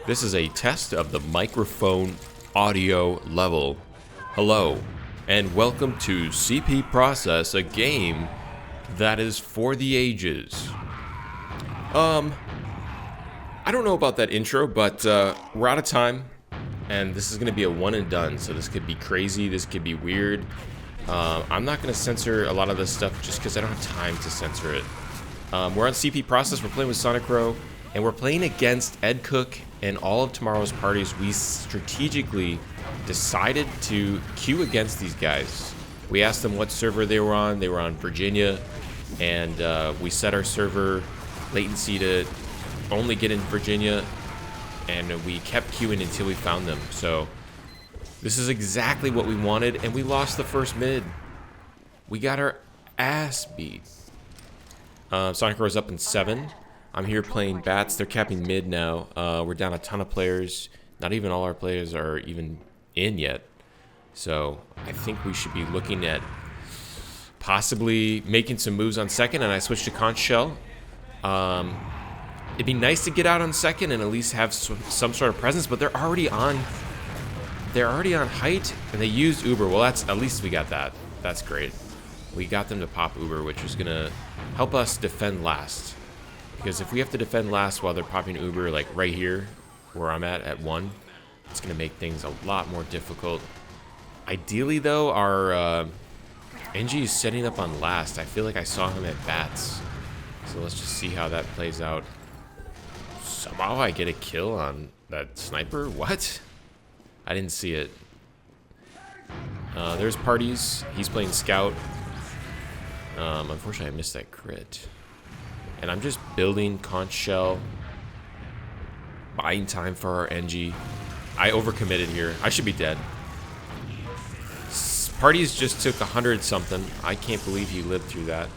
This is a test of the microphone audio level. Hello, and welcome to CP Process, a game that is for the ages. I don't know about that intro, but we're out of time, and this is going to be a one and done, so this could be crazy, this could be weird. I'm not going to censor a lot of this stuff just because I don't have time to censor it. We're on CP Process, we're playing with SonicRow, and we're playing against Ed Cook and all of tomorrow's parties. We strategically decided to queue against these guys. We asked them what server they were on. They were on Virginia, and we set our server latency to only get in Virginia, and we kept queuing until we found them. So this is exactly what we wanted, and we lost the first mid. We got our ass beat. SonicRow's up in 7. I'm here playing bats. They're capping mid now. We're down a ton of players. Not even all our players are even in yet. So I think we should be looking at possibly making some moves on second, and I switched to conch shell. It'd be nice to get out on second and at least have some sort of presence, but they're already on height, and they used Uber. Well, that's at least we got that. That's great. We got them to pop Uber, which is gonna help us defend last. Because if we have to defend last while they're popping Uber, like right here, where I'm at 1, it's gonna make things a lot more difficult. Ideally, though, our NG is setting up on last. I feel like I saw him at bats. So let's just see how that plays out. Somehow I get a kill on that sniper? What? I didn't see it. There's parties. He's playing scout. Unfortunately, I missed that crit. And I'm just building conch shell, buying time for our NG. I overcommitted here. I should be dead. Parties just took 100 something. I can't believe he lived through that.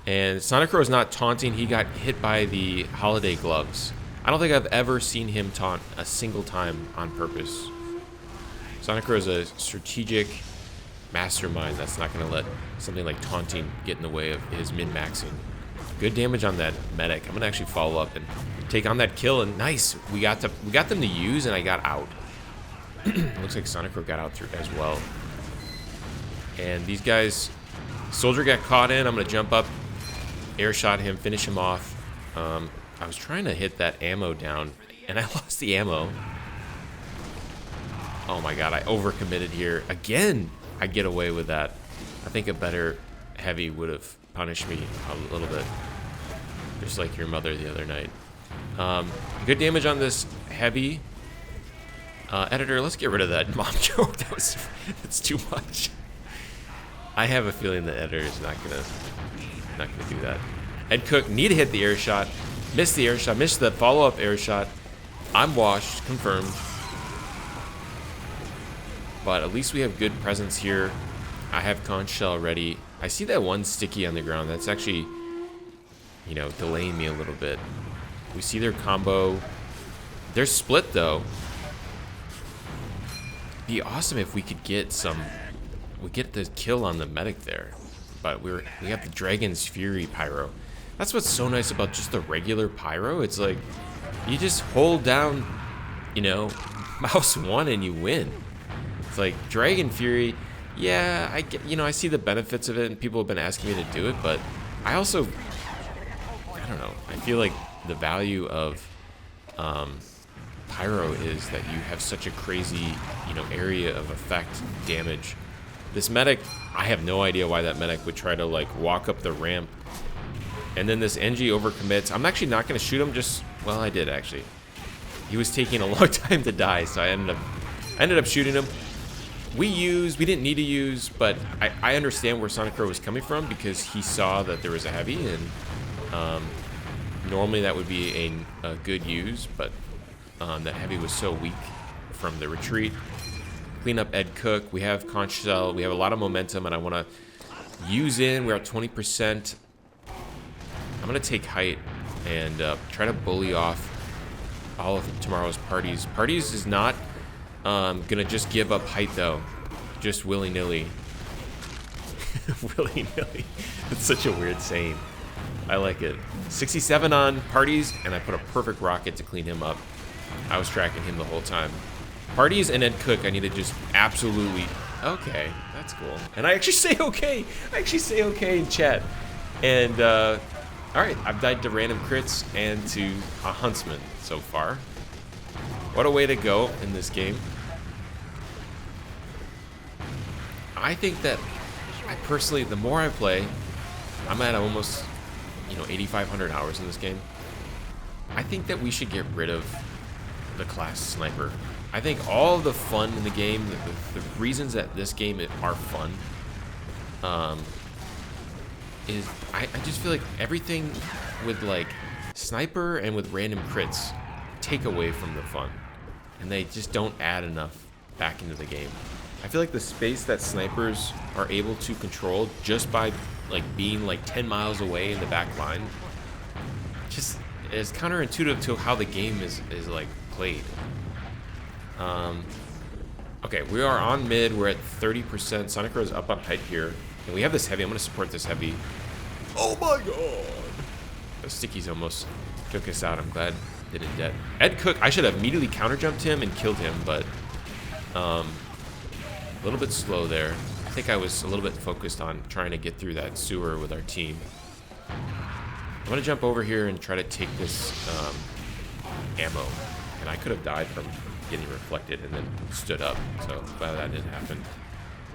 And SonicRow is not taunting. He got hit by the holiday gloves. I don't think I've ever seen him taunt a single time on purpose. SonicRow is a strategic mastermind that's not going to let something like taunting get in the way of his min-maxing. Good damage on that medic. I'm going to actually follow up and take on that kill, and nice. We got them to use, and I got out. Looks like SonicRow got out through as well. And these guys, soldier got caught in. I'm going to jump up, air shot him, finish him off. I was trying to hit that ammo down, and I lost the ammo. Oh my god, I overcommitted here. Again, I get away with that. I think a better heavy would have punished me a little bit. Just like your mother the other night. Good damage on this heavy. Editor, let's get rid of that mom joke. That's too much. I have a feeling the editor is not gonna do that. Ed Cook need to hit the air shot. Missed the air shot. Missed the follow-up air shot. I'm washed. Confirmed. But at least we have good presence here. I have conch shell ready. I see that one sticky on the ground. That's actually, you know, delaying me a little bit. We see their combo. They're split though. Be awesome if we could get the kill on the medic there. But we got the Dragon's Fury pyro. That's what's so nice about just the regular pyro. It's like you just hold down, you know, mouse 1 and you win. It's like Dragon Fury. Yeah, I see the benefits of it, and people have been asking me to do it, but I don't know. I feel like the value of pyro is that you have such a crazy, area of effect damage. This medic, I have no idea why that medic would try to like walk up the ramp, and then this NG overcommits. I'm actually not going to shoot him. Well, I did actually. He was taking a long time to die, so I ended up shooting him. We didn't need to use, but I understand where SonicRow was coming from because he saw that there was a heavy, and normally that would be a good use, but that heavy was so weak from the retreat. Clean up Ed Cook. We have conch shell. We have a lot of momentum, and I want to use in. We're at 20%. I'm going to take height and try to bully off all of tomorrow's parties. Parties is not gonna just give up height though, just willy-nilly. Willy-nilly. It's such a weird saying. I like it. 67 on parties, and I put a perfect rocket to clean him up. I was tracking him the whole time. Parties and Ed Cook, I need to just absolutely... Okay, that's cool. And I actually say okay. I actually say okay in chat. And, alright, I've died to random crits and to a huntsman so far. What a way to go in this game. I think that, I personally, the more I play, I'm at almost, 8,500 hours in this game. I think that we should get rid of the class sniper. I think all the fun in the game, the reasons that this game are fun, is I just feel like everything with like sniper and with random crits take away from the fun, and they just don't add enough back into the game. I feel like the space that snipers are able to control just by like being like 10 miles away in the back line just is counterintuitive to how the game is like played. Okay, we are on mid. We're at 30%. Sonic Crow's up on height here. And we have this heavy. I'm going to support this heavy. Oh my god! The stickies almost took us out. I'm glad they didn't dead. Ed Cook, I should have immediately counter jumped him and killed him, but a little bit slow there. I think I was a little bit focused on trying to get through that sewer with our team. I'm going to jump over here and try to take this ammo. And I could have died from getting reflected and then stood up, so glad that didn't happen.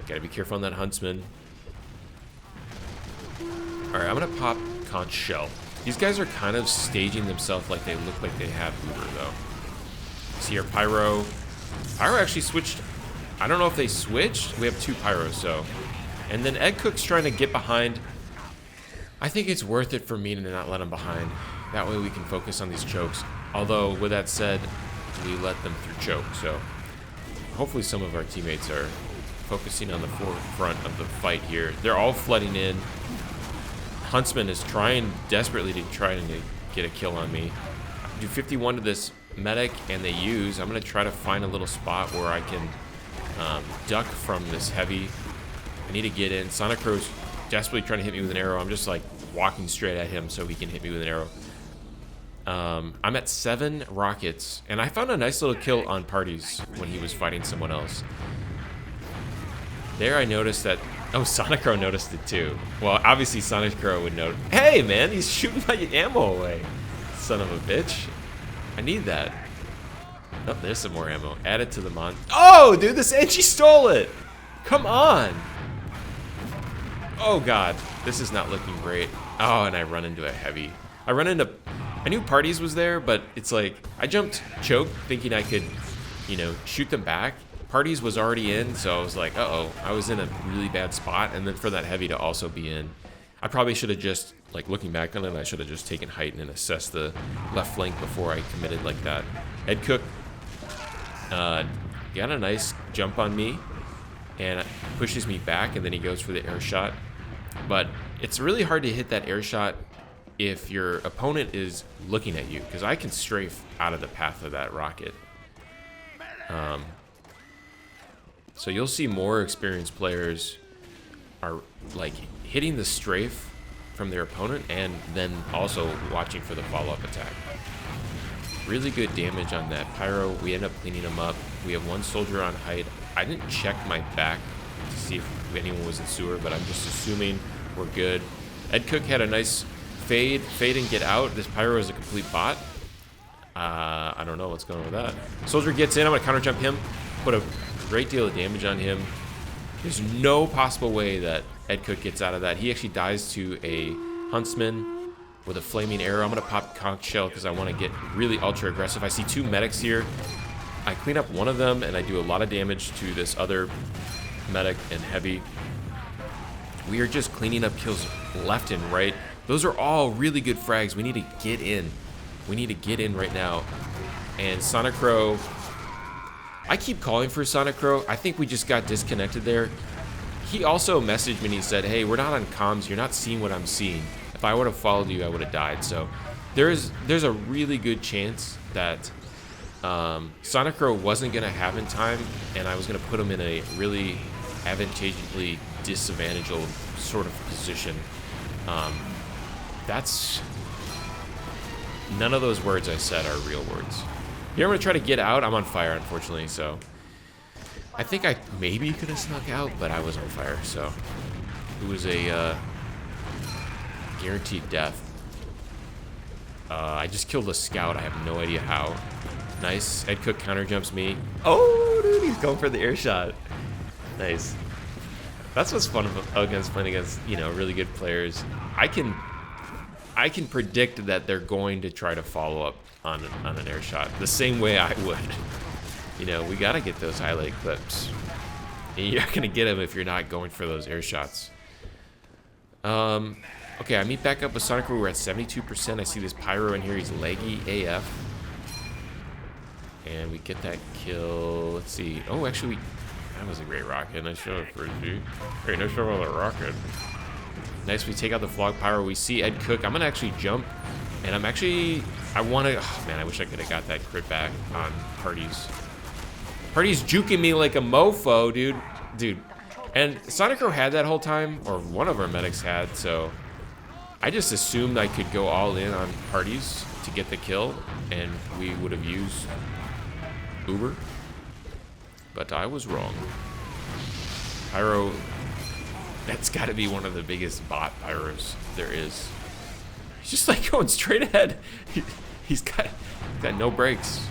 Gotta be careful on that huntsman. Alright, I'm gonna pop conch shell. These guys are kind of staging themselves like they look like they have Uber though. See our pyro. Pyro actually switched. I don't know if they switched. We have 2 pyros, so. And then Ed Cook's trying to get behind. I think it's worth it for me to not let him behind. That way we can focus on these chokes. Although, with that said, we let them through choke, so hopefully some of our teammates are focusing on the forefront of the fight here. They're all flooding in. Huntsman is trying desperately to get a kill on me. I do 51 to this medic, and they use. I'm going to try to find a little spot where I can duck from this heavy. I need to get in. Sonic Crow's desperately trying to hit me with an arrow. I'm just like walking straight at him so he can hit me with an arrow. I'm at 7 rockets, and I found a nice little kill on Parties when he was fighting someone else. There I noticed that... Oh, Sonic Crow noticed it too. Well, obviously Sonic Crow would know. Hey, man, he's shooting my ammo away. Son of a bitch. I need that. Oh, there's some more ammo. Add it to the mon... Oh, dude, this Angie stole it! Come on! Oh, God. This is not looking great. Oh, and I run into a heavy. I knew Parties was there, but it's like, I jumped choke thinking I could, shoot them back. Parties was already in, so I was like, uh-oh, I was in a really bad spot, and then for that heavy to also be in. I probably should have just, like, looking back on it, I should have just taken height and assessed the left flank before I committed like that. Ed Cook got a nice jump on me, and pushes me back, and then he goes for the air shot. But it's really hard to hit that air shot if your opponent is looking at you, because I can strafe out of the path of that rocket. So you'll see more experienced players are like hitting the strafe from their opponent and then also watching for the follow-up attack. Really good damage on that pyro. We end up cleaning him up. We have 1 soldier on height. I didn't check my back to see if anyone was in sewer, but I'm just assuming we're good. Ed Cook had a nice fade and get out. This pyro is a complete bot. I don't know what's going on with that. Soldier gets in. I'm gonna counter jump him. Put a great deal of damage on him. There's no possible way that Ed Cook gets out of that. He actually dies to a huntsman with a flaming arrow. I'm gonna pop conch shell because I want to get really ultra aggressive. I see 2 medics here. I clean up one of them and I do a lot of damage to this other medic and heavy. We are just cleaning up kills left and right. Those are all really good frags. We need to get in. We need to get in right now. And Sonic Crow, I keep calling for Sonic Crow. I think we just got disconnected there. He also messaged me and he said, hey, we're not on comms. You're not seeing what I'm seeing. If I would have followed you, I would have died. So there's a really good chance that Sonic Crow wasn't going to have in time, and I was going to put him in a really advantageously disadvantaged sort of position. That's... None of those words I said are real words. Here I'm gonna try to get out. I'm on fire, unfortunately, so I think I maybe could have snuck out, but I was on fire, so it was a guaranteed death. I just killed a scout. I have no idea how. Nice. Ed Cook counter jumps me. Oh, dude, he's going for the air shot. Nice. That's what's fun against playing against, you know, really good players. I can predict that they're going to try to follow up on an air shot the same way I would. You know, we gotta get those highlight clips. And you're not gonna get them if you're not going for those air shots. Okay, I meet back up with Sonic. We're at 72%. I see this pyro in here. He's leggy AF. And we get that kill. Let's see. Oh, actually, that was a great rocket. Nice shot, Frisbee. Hey, nice shot on the rocket. Nice. We take out the Flog Pyro. We see Ed Cook. I'm going to actually jump. And I'm actually... I want to... Oh, man, I wish I could have got that crit back on Parties. Parties juking me like a mofo, dude. Dude. And Sonic had that whole time. Or one of our medics had, so... I just assumed I could go all in on Parties to get the kill. And we would have used... Uber. But I was wrong. Pyro... That's got to be one of the biggest bot pyros there is. He's just like going straight ahead. He's got no brakes.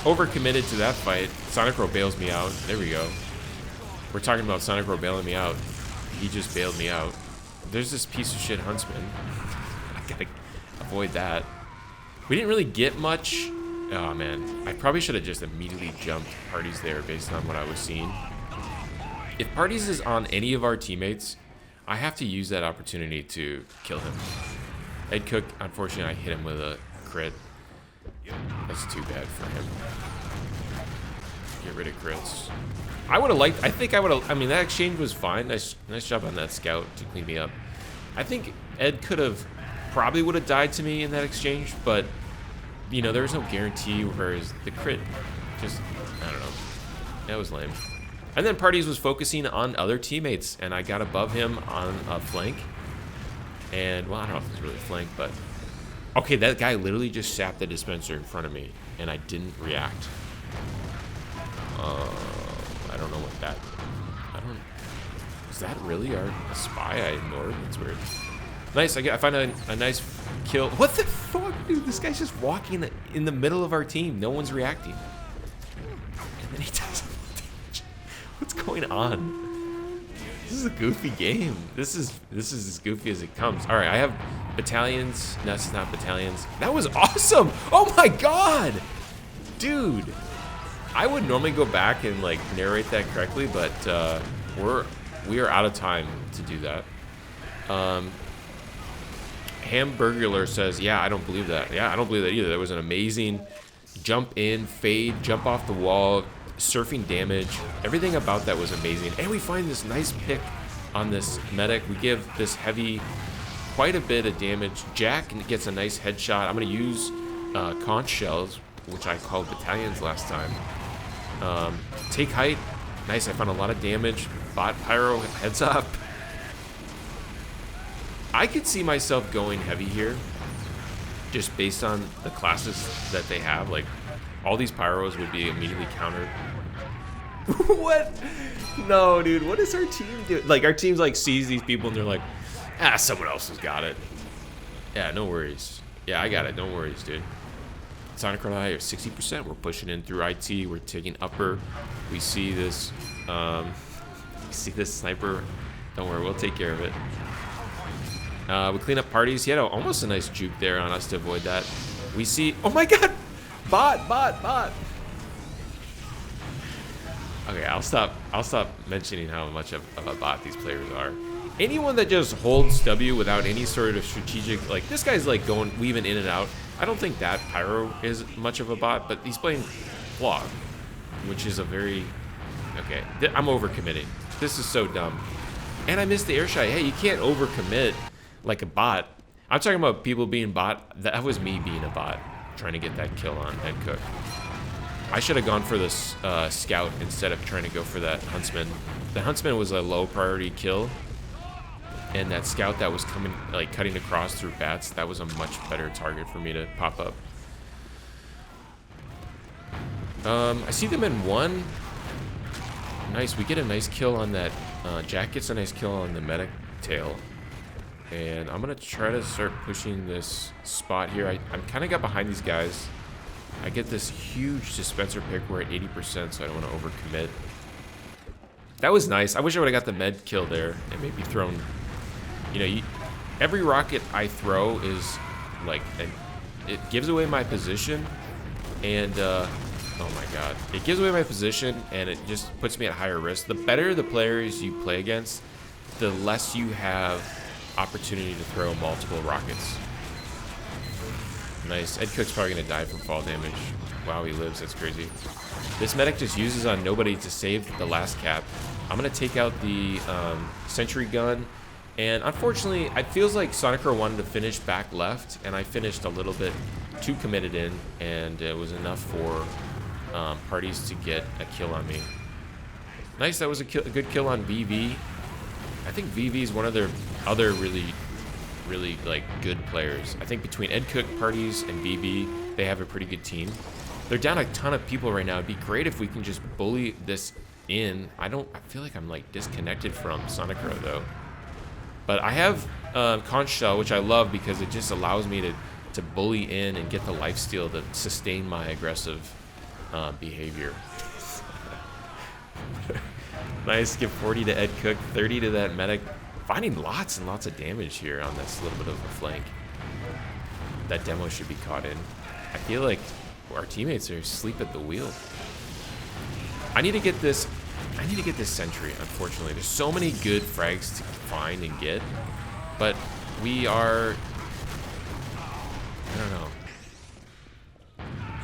Overcommitted to that fight. Sonic bails me out. There we go. We're talking about Sonic bailing me out. He just bailed me out. There's this piece of shit huntsman. I gotta avoid that. We didn't really get much. Oh man, I probably should have just immediately jumped Parties there based on what I was seeing. If Parties is on any of our teammates, I have to use that opportunity to kill him. Ed Cook, unfortunately, I hit him with a crit. That's too bad for him. Get rid of crits. I would have liked, I think I would have, I mean, that exchange was fine. Nice job on that scout to clean me up. I think Ed could have, probably would have died to me in that exchange, but, you know, there was no guarantee, whereas the crit just, I don't know. That was lame. And then Parties was focusing on other teammates, and I got above him on a flank. And, well, I don't know if it was really a flank, but... Okay, that guy literally just sapped the dispenser in front of me, and I didn't react. I don't know what that... Is that really a spy I ignored? That's weird. Nice, I find a nice kill. What the fuck, dude? This guy's just walking in the middle of our team. No one's reacting. And then he does... What's going on? This is a goofy game. This is as goofy as it comes. All right, I have battalions. No, it's not battalions. That was awesome. Oh my god, dude. I would normally go back and like narrate that correctly, but we are out of time to do that. Hamburglar says, yeah, I don't believe that. Yeah, I don't believe that either. That was an amazing jump in, fade, jump off the wall. Surfing damage, everything about that was amazing. And we find this nice pick on this medic. We give this heavy quite a bit of damage. Jack gets a nice headshot. I'm going to use conch shells, which I called battalions last time. Take height. Nice, I found a lot of damage. Bot pyro, heads up. I could see myself going heavy here just based on the classes that they have. Like, all these pyros would be immediately countered. What? No, dude. What does our team do? Like, our team's like sees these people and they're like, ah, someone else has got it. Yeah, no worries. Yeah, I got it. No worries, dude. Sonic and I are 60%. We're pushing in through IT. We're taking upper. We see this. We see this sniper. Don't worry, we'll take care of it. We clean up Parties. He had almost a nice juke there on us to avoid that. We see. Oh my god. Bot. Okay, I'll stop mentioning how much of a bot these players are. Anyone that just holds W without any sort of strategic, like this guy's like weaving in and out. I don't think that pyro is much of a bot, but he's playing Flog, which is a very, okay, I'm overcommitting. This is so dumb. And I missed the air shot. Hey, you can't overcommit like a bot. I'm talking about people being bot. That was me being a bot, trying to get that kill on Ed Cook. I should have gone for this scout instead of trying to go for that huntsman. The huntsman was a low priority kill, and that scout that was coming, like cutting across through bats, that was a much better target for me to pop up. I see them in one. Nice, we get a nice kill on that. Jack gets a nice kill on the medic tail. And I'm gonna try to start pushing this spot here. I'm kind of got behind these guys. I get this huge dispenser pick. We're at 80%, so I don't want to overcommit. That was nice. I wish I would have got the med kill there and maybe thrown. You know, every rocket I throw is like, it gives away my position, and oh my god, it gives away my position, and it just puts me at higher risk. The better the players you play against, the less you have opportunity to throw multiple rockets. Nice. Ed Cook's probably gonna die from fall damage. Wow, he lives. That's crazy. This medic just uses on nobody to save the last cap. I'm gonna take out the sentry gun, and unfortunately, it feels like Sonicro wanted to finish back left, and I finished a little bit too committed in, and it was enough for parties to get a kill on me. Nice. That was a good kill on VV. I think VV is one of their other really like good players. I think between Ed Cook, Parties, and VV, they have a pretty good team. They're down a ton of people right now. It'd be great if we can just bully this in. I feel like I'm like disconnected from Sonicro though. But I have Conch Shell, which I love because it just allows me to bully in and get the lifesteal to sustain my aggressive behavior. Nice, give 40 to Ed Cook, 30 to that medic. Finding lots and lots of damage here on this little bit of a flank. That demo should be caught in. I feel like our teammates are asleep at the wheel. I need to get this sentry, unfortunately. There's so many good frags to find and get, but we are, I don't know.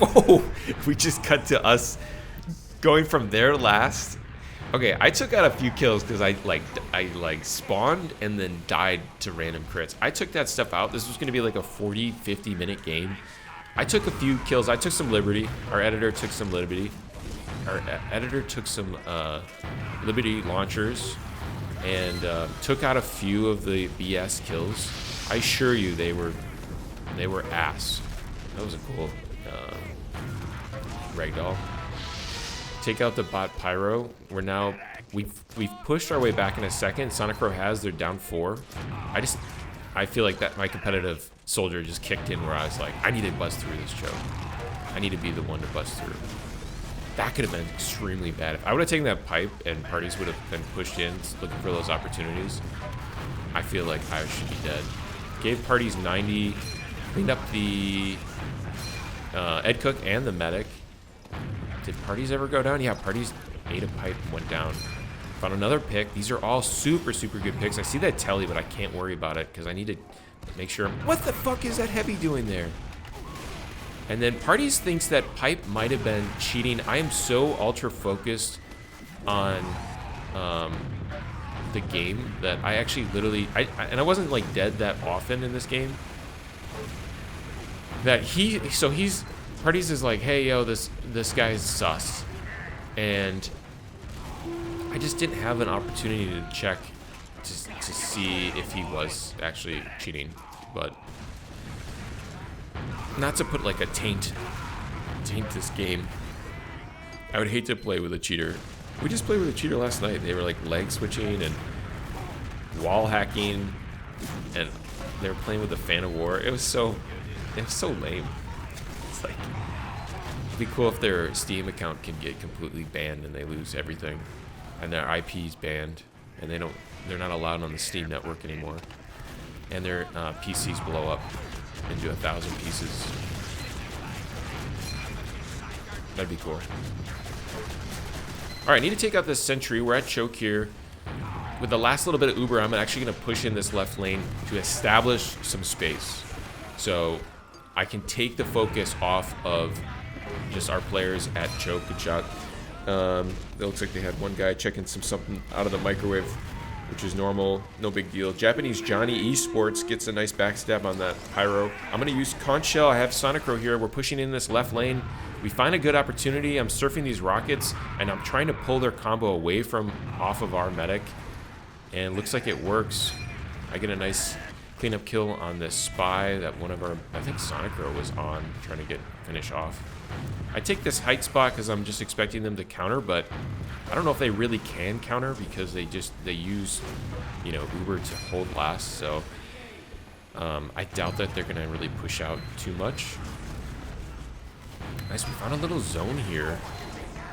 Whoa! We just cut to us going from their last. Okay, I took out a few kills because I spawned and then died to random crits. I took that stuff out. This was going to be like a 40, 50 minute game. I took a few kills. I took some liberty. Our editor took some liberty. Our editor took some liberty launchers and took out a few of the BS kills. I assure you, they were ass. That was a cool ragdoll. Take out the bot Pyro. We've pushed our way back in a second. Sonicro has, they're down 4. I feel like that my competitive soldier just kicked in where I was like, I need to buzz through this choke. I need to be the one to buzz through. That could have been extremely bad. If I would have taken that pipe and parties would have been pushed in looking for those opportunities, I feel like I should be dead. Gave parties 90, cleaned up the Ed Cook and the medic. Did parties ever go down? Yeah, parties ate a pipe and went down. Found another pick. These are all super, super good picks. I see that telly, but I can't worry about it because I need to make sure. What the fuck is that heavy doing there? And then parties thinks that pipe might have been cheating. I am so ultra focused on the game that I actually literally, and I wasn't like dead that often in this game. That he's parties is like, hey yo, this guy's sus, and I just didn't have an opportunity to check to see if he was actually cheating, but not to put like a taint this game. I would hate to play with a cheater. We just played with a cheater last night. They were like leg switching and wall hacking, and they were playing with the Fan of War. It was so lame. It's like, it'd be cool if their Steam account can get completely banned and they lose everything, and their IP's banned, and they're not allowed on the Steam network anymore, and their PCs blow up into 1,000 pieces. That'd be cool. All right, I need to take out this sentry. We're at choke here. With the last little bit of Uber, I'm actually going to push in this left lane to establish some space, so I can take the focus off of just our players at choke. Good shot. It looks like they had one guy checking something out of the microwave, which is normal, no big deal. Japanese Johnny Esports gets a nice backstab on that Pyro. I'm going to use Conch Shell. I have Sonicro here. We're pushing in this left lane. We find a good opportunity. I'm surfing these rockets, and I'm trying to pull their combo away from off of our medic. And it looks like it works. I get a nice cleanup kill on this spy that one of our, I think Sonicro was on, trying to finish off. I take this height spot because I'm just expecting them to counter, but I don't know if they really can counter because they use, you know, Uber to hold last. So I doubt that they're gonna really push out too much. Nice, we found a little zone here.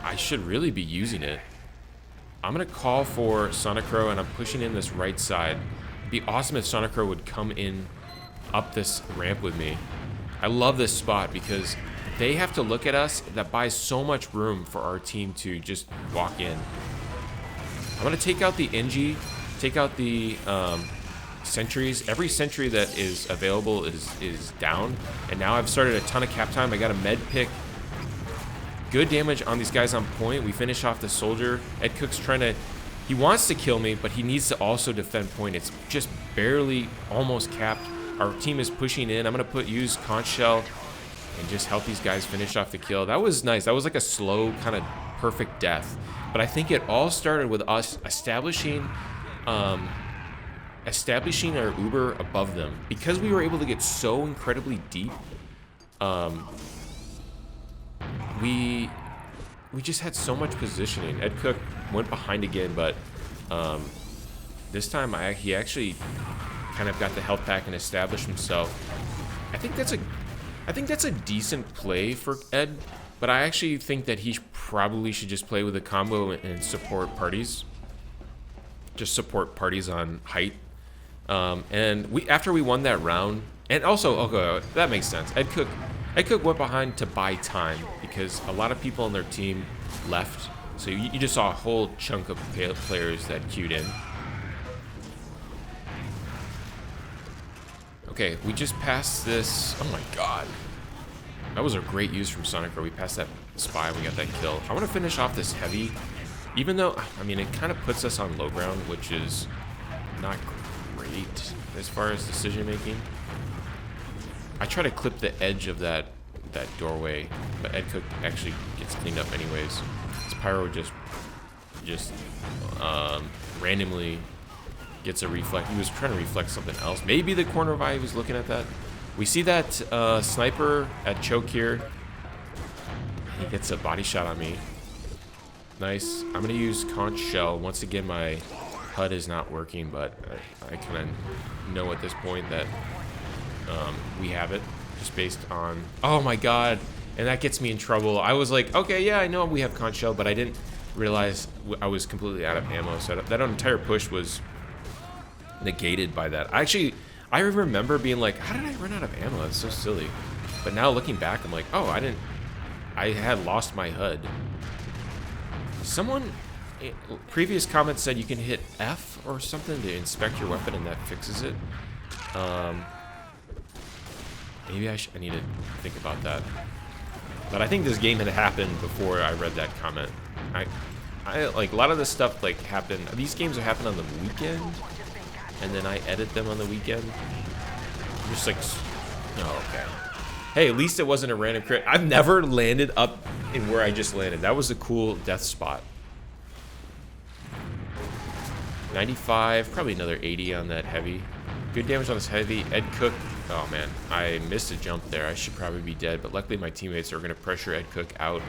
I should really be using it. I'm gonna call for Sonicro and I'm pushing in this right side. It'd be awesome if Sonicro would come in up this ramp with me. I love this spot because they have to look at us. That buys so much room for our team to just walk in. I'm gonna take out the NG, take out the sentries. Every sentry that is available is down. And now I've started a ton of cap time. I got a med pick. Good damage on these guys on point. We finish off the soldier. Ed Cook's trying to, he wants to kill me, but he needs to also defend point. It's just barely almost capped. Our team is pushing in. I'm gonna use conch shell and just help these guys finish off the kill. That was nice. That was like a slow, kind of perfect death. But I think it all started with us establishing our Uber above them. Because we were able to get so incredibly deep, we just had so much positioning. Ed Cook went behind again, but this time he actually kind of got the health pack and established himself. I think that's a decent play for Ed, but I actually think that he probably should just play with a combo and support parties. Just support parties on height. And after we won that round, and also, okay, that makes sense. Ed Cook went behind to buy time because a lot of people on their team left. So you just saw a whole chunk of players that queued in. Okay, we just passed this. Oh my god. That was a great use from Sonicro. We passed that spy, we got that kill. I want to finish off this heavy, even though, I mean, it kind of puts us on low ground, which is not great as far as decision making. I try to clip the edge of that doorway, but Ed Cook actually gets cleaned up anyways. This Pyro just randomly gets a reflect. He was trying to reflect something else. Maybe the corner of eye was looking at that. We see that sniper at choke here. He gets a body shot on me. Nice. I'm gonna use conch shell. Once again, my HUD is not working, but I kind of know at this point that we have it, just based on, oh my god, and that gets me in trouble. I was like, okay, yeah, I know we have conch shell, but I didn't realize I was completely out of ammo, so that entire push was negated by that. I remember being like, how did I run out of ammo? That's so silly. But now looking back, I'm like, oh, I had lost my HUD. Someone, previous comment said you can hit F or something to inspect your weapon and that fixes it. Maybe I need to think about that. But I think this game had happened before I read that comment. I like, a lot of this stuff like happened, these games have happened on the weekend, and then I edit them on the weekend. I'm just like, oh, okay. Hey, at least it wasn't a random crit. I've never landed up in where I just landed. That was a cool death spot. 95, probably another 80 on that heavy. Good damage on this heavy. Ed Cook, oh man, I missed a jump there. I should probably be dead, but luckily my teammates are gonna pressure Ed Cook out.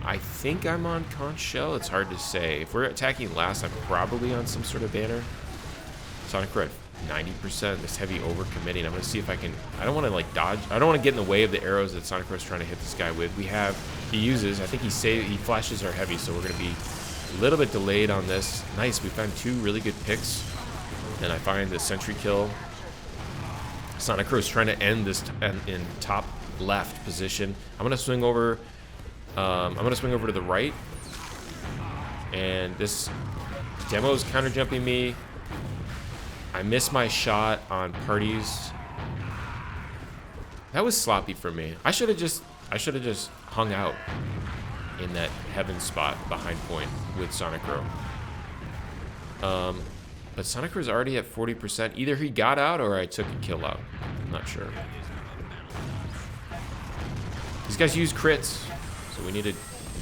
I think I'm on conch shell. It's hard to say. If we're attacking last, I'm probably on some sort of banner. Sonicro at 90%. This heavy overcommitting. I'm gonna see if I can. I don't want to like dodge. I don't want to get in the way of the arrows that Sonicro is trying to hit this guy with. He uses. I think he flashes our heavy, so we're gonna be a little bit delayed on this. Nice. We found two really good picks, and I find the sentry kill. Sonicro is trying to end this in top left position. I'm gonna swing over. I'm gonna swing over to the right, and this demo is counter jumping me. I missed my shot on parties. That was sloppy for me. I should have just hung out in that heaven spot behind point with Sonicro. But Sonicro's already at 40%. Either he got out or I took a kill out. I'm not sure. These guys use crits, so we need to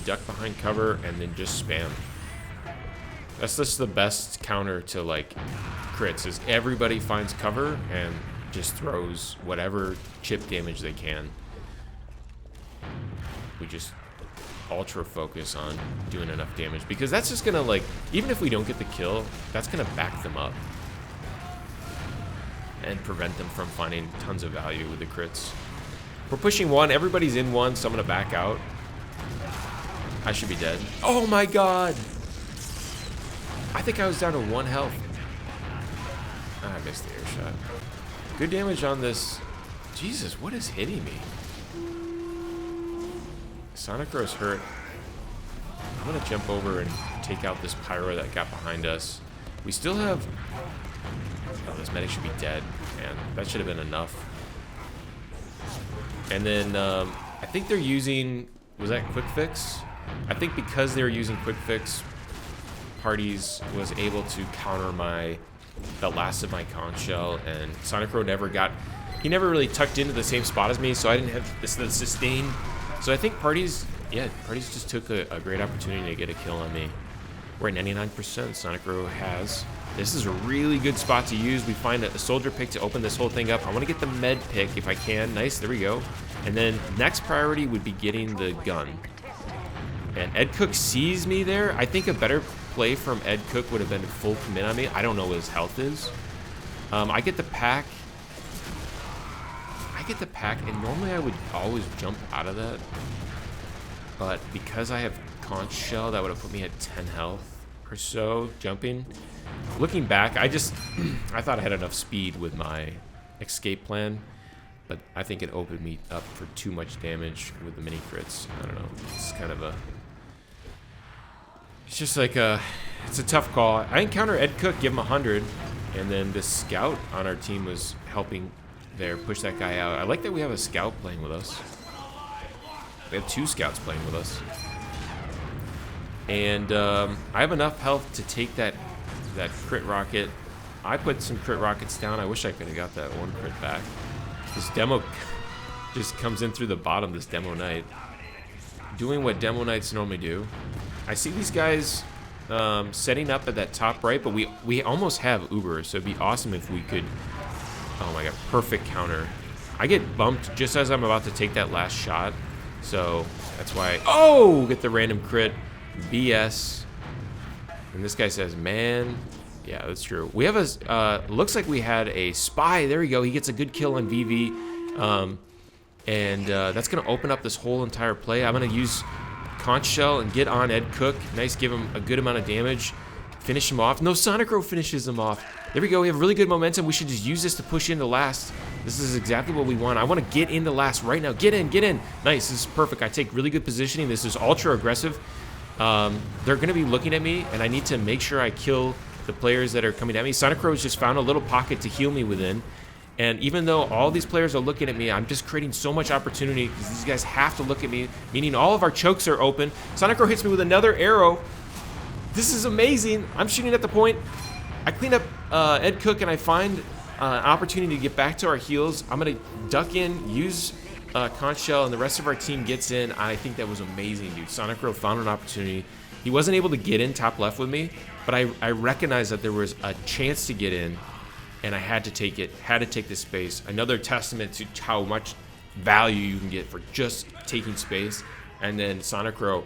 duck behind cover and then just spam. That's just the best counter to like crits, is everybody finds cover and just throws whatever chip damage they can. We just ultra focus on doing enough damage, because that's just gonna, like, even if we don't get the kill, that's gonna back them up and prevent them from finding tons of value with the crits. We're pushing 1, everybody's in 1, so I'm gonna back out. I should be dead. Oh my god! I think I was down to 1 health. I missed the air shot. Good damage on this. Jesus, what is hitting me? Sonic Rose hurt. I'm gonna jump over and take out this pyro that got behind us. We still have... Oh, this medic should be dead. Man, that should have been enough. And then, I think they're using... Was that Quick Fix? I think because they were using Quick Fix, Parties was able to counter the last of my conch shell, and Sonic Road never got... He never really tucked into the same spot as me, so I didn't have the sustain. So I think Parties just took a great opportunity to get a kill on me. We're at 99%, Sonic Row has. This is a really good spot to use. We find a soldier pick to open this whole thing up. I want to get the med pick if I can. Nice, there we go. And then next priority would be getting the gun. And Ed Cook sees me there. I think a better play from Ed Cook would have been full commit on me. I don't know what his health is. I get the pack. And normally I would always jump out of that. But because I have conch shell, that would have put me at 10 health or so jumping. Looking back, I thought I had enough speed with my escape plan, but I think it opened me up for too much damage with the mini crits. I don't know. It's kind of it's just like it's a tough call. I encounter Ed Cook, give him 100, and then the scout on our team was helping there, push that guy out. I like that we have a scout playing with us. We have 2 scouts playing with us. And I have enough health to take that crit rocket. I put some crit rockets down. I wish I could have got that 1 crit back. This demo just comes in through the bottom, this demo knight. Doing what demo knights normally do. I see these guys setting up at that top right, but we almost have Uber, so it'd be awesome if we could... Oh my god, perfect counter. I get bumped just as I'm about to take that last shot, so that's why... Oh! Get the random crit. BS. And this guy says, man... Yeah, that's true. We have a... looks like we had a spy. There we go. He gets a good kill on VV. And that's going to open up this whole entire play. I'm going to use conch shell and get on Ed Cook. Nice, give him a good amount of damage. Finish him off. No, Sonic Row finishes him off. There we go. We have really good momentum. We should just use this to push into last. This is exactly what we want. I want to get into last right now. Get in, get in. Nice. This is perfect. I take really good positioning. This is ultra aggressive. They're going to be looking at me, and I need to make sure I kill the players that are coming at me. Sonic Row's just found a little pocket to heal me within. And even though all these players are looking at me, I'm just creating so much opportunity because these guys have to look at me, meaning all of our chokes are open. Sonic Row hits me with another arrow. This is amazing. I'm shooting at the point. I clean up Ed Cook, and I find an opportunity to get back to our heels. I'm going to duck in, use conch shell, and the rest of our team gets in. I think that was amazing, dude. Sonic Row found an opportunity. He wasn't able to get in top left with me, but I recognized that there was a chance to get in, and I had to take it, had to take the space. Another testament to how much value you can get for just taking space. And then Sonic Row,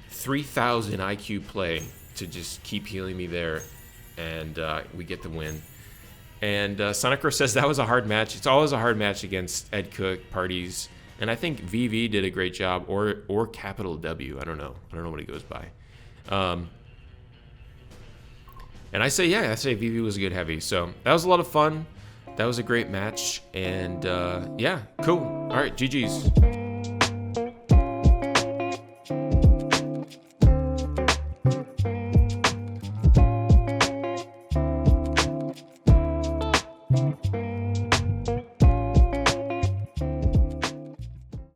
3,000 IQ play to just keep healing me there, and we get the win. And Sonic Row says that was a hard match. It's always a hard match against Ed Cook parties, and I think VV did a great job, or Capital W. I don't know what he goes by. And I say VV was a good heavy. So that was a lot of fun. That was a great match, and yeah, cool. All right, GG's.